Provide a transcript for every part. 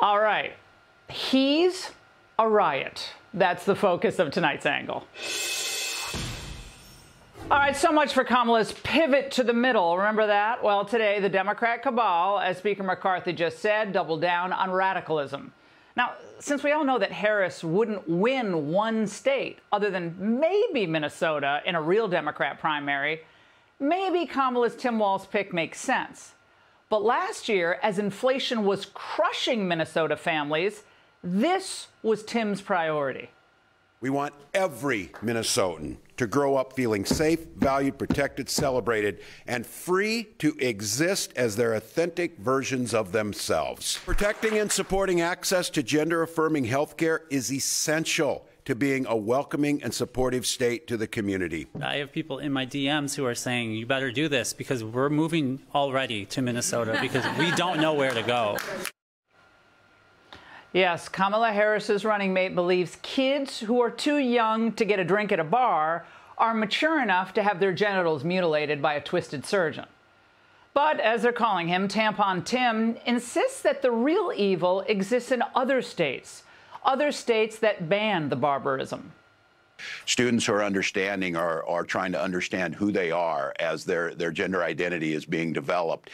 All right. He's a riot. That's the focus of tonight's angle. All right, so much for Kamala's pivot to the middle. Remember that? Well, today, the Democrat cabal, as Speaker McCarthy just said, doubled down on radicalism. Now, since we all know that Harris wouldn't win one state other than maybe Minnesota in a real Democrat primary, maybe Kamala's Tim Walz pick makes sense. But last year, as inflation was crushing Minnesota families, this was Tim's priority. We want every Minnesotan to grow up feeling safe, valued, protected, celebrated, and free to exist as their authentic versions of themselves. Protecting and supporting access to gender-affirming health care is essential to being a welcoming and supportive state to the community. I have people in my DMs who are saying, you better do this because we're moving already to Minnesota because we don't know where to go. Yes, Kamala Harris's running mate believes kids who are too young to get a drink at a bar are mature enough to have their genitals mutilated by a twisted surgeon. But, as they're calling him, Tampon Tim insists that the real evil exists in other states that ban the barbarism. Students who are understanding are trying to understand who they are as their gender identity is being developed.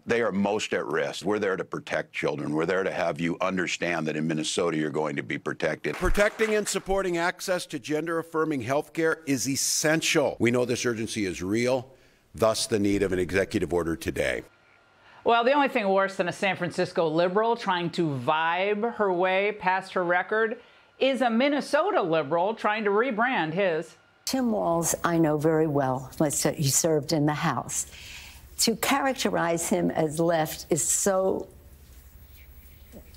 They are most at risk. We're there to protect children. We're there to have you understand that in Minnesota you're going to be protected. Protecting and supporting access to gender-affirming health care is essential. We know this urgency is real, thus the need of an executive order today. Well, the only thing worse than a San Francisco liberal trying to vibe her way past her record is a Minnesota liberal trying to rebrand his. Tim Walz, I know very well. He served in the House. To characterize him as left is so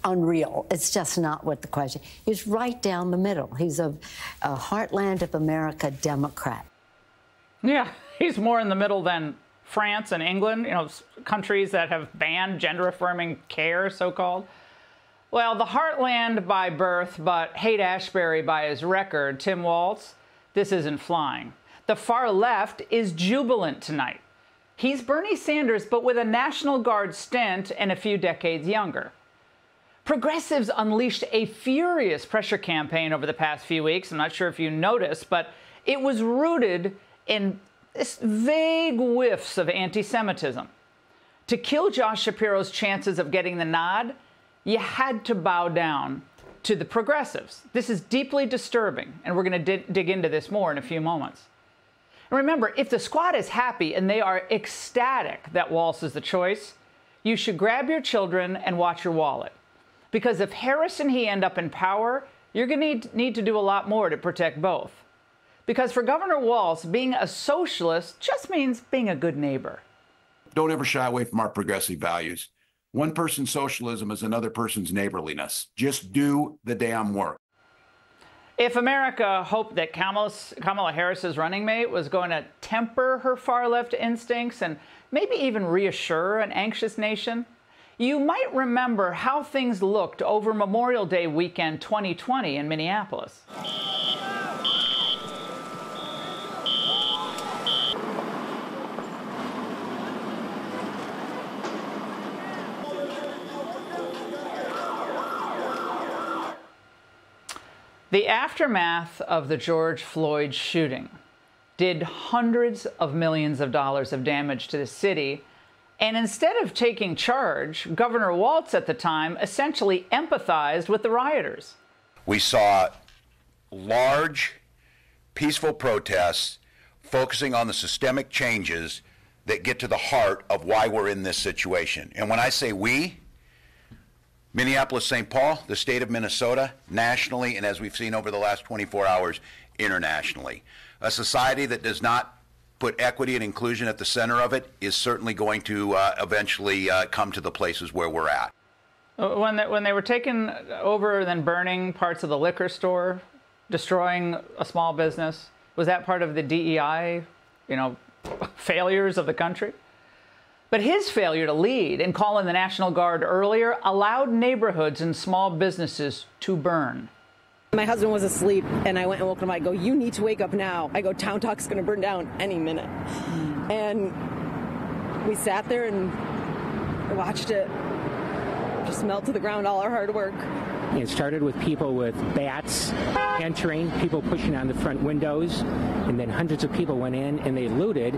unreal. It's just not what the question. He's right down the middle. He's a heartland of America Democrat. Yeah, he's more in the middle than France and England, countries that have banned gender-affirming care, so-called. Well, the heartland by birth, but Haight-Ashbury by his record, Tim Walz, this isn't flying. The far left is jubilant tonight. He's Bernie Sanders, but with a National Guard stint and a few decades younger. Progressives unleashed a furious pressure campaign over the past few weeks. I'm not sure if you noticed, but it was rooted in this vague whiffs of anti-Semitism. To kill Josh Shapiro's chances of getting the nod, you had to bow down to the progressives. This is deeply disturbing, and we're going to dig into this more in a few moments. And remember, if the squad is happy and they are ecstatic that Walz is the choice, you should grab your children and watch your wallet. Because if Harris and he end up in power, you're going to need to do a lot more to protect both. Because for Governor Walz, being a socialist just means being a good neighbor. Don't ever shy away from our progressive values. One person's socialism is another person's neighborliness. Just do the damn work. If America hoped that Kamala Harris's running mate was going to temper her far-left instincts and maybe even reassure an anxious nation, you might remember how things looked over Memorial Day weekend 2020 in Minneapolis. The aftermath of the George Floyd shooting did hundreds of millions of dollars of damage to the city. And instead of taking charge, Governor Walz at the time essentially empathized with the rioters. We saw large, peaceful protests focusing on the systemic changes that get to the heart of why we're in this situation. And when I say we, Minneapolis, St. Paul, the state of Minnesota, nationally, and as we've seen over the last 24 hours, internationally. A society that does not put equity and inclusion at the center of it is certainly going to eventually come to the places where we're at. When they were taking over and then burning parts of the liquor store, destroying a small business, was that part of the DEI, failures of the country? But his failure to lead and call in the National Guard earlier allowed neighborhoods and small businesses to burn. My husband was asleep, and I went and woke him up. I go, you need to wake up now. I go, Town Talk's going to burn down any minute. And we sat there and watched it just melt to the ground, all our hard work. It started with people with bats entering, people pushing on the front windows, and then hundreds of people went in and they looted,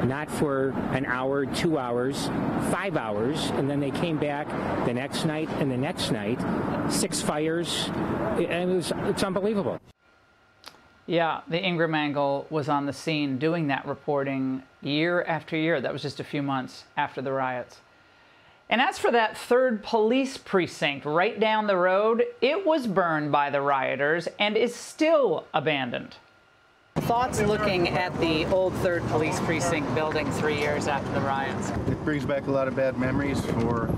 not for an hour, 2 hours, 5 hours, and then they came back the next night and the next night, 6 fires, and it's unbelievable. Yeah, the Ingraham Angle was on the scene doing that reporting year after year. That was just a few months after the riots. And as for that 3rd police precinct right down the road, it was burned by the rioters and is still abandoned. Thoughts looking at the old 3rd police precinct building 3 years after the riots? It brings back a lot of bad memories for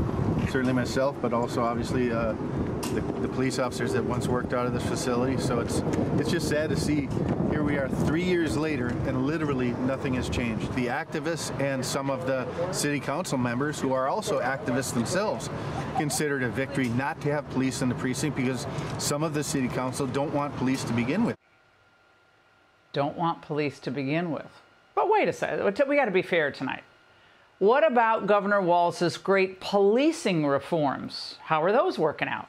certainly myself, but also obviously the police officers that once worked out of this facility. So it's just sad to see here we are 3 years later and literally nothing has changed. The activists and some of the city council members who are also activists themselves considered a victory not to have police in the precinct because some of the city council don't want police to begin with. Don't want police to begin with. But wait a second, we got to be fair tonight. What about Governor Walz's great policing reforms? How are those working out?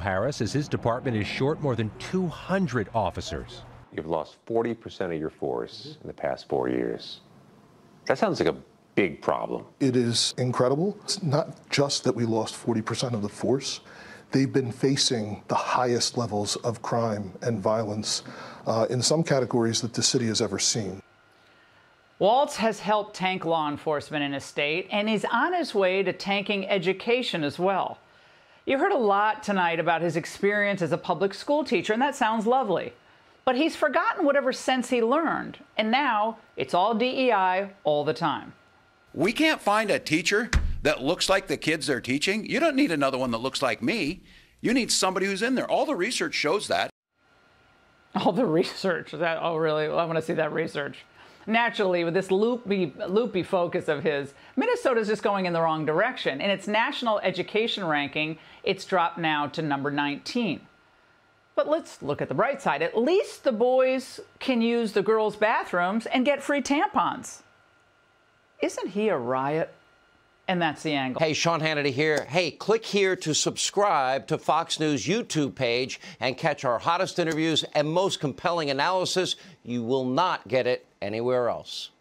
Harris says his department is short more than 200 officers. You've lost 40% of your force in the past 4 years. That sounds like a big problem. It is incredible. It's not just that we lost 40% of the force. They've been facing the highest levels of crime and violence in some categories that the city has ever seen. Walz has helped tank law enforcement in his state, and he's on his way to tanking education as well. You heard a lot tonight about his experience as a public school teacher, and that sounds lovely. But he's forgotten whatever sense he learned, and now it's all DEI all the time. We can't find a teacher that looks like the kids they're teaching. You don't need another one that looks like me. You need somebody who's in there. All the research shows that. All the research? Oh, really? Well, I want to see that research. Naturally, with this loopy focus of his, Minnesota's just going in the wrong direction. In its national education ranking, it's dropped now to number 19. But let's look at the bright side. At least the boys can use the girls' bathrooms and get free tampons. Isn't he a riot? And that's The Angle. Hey, Sean Hannity here. Hey, click here to subscribe to Fox News YouTube page and catch our hottest interviews and most compelling analysis. You will not get it anywhere else.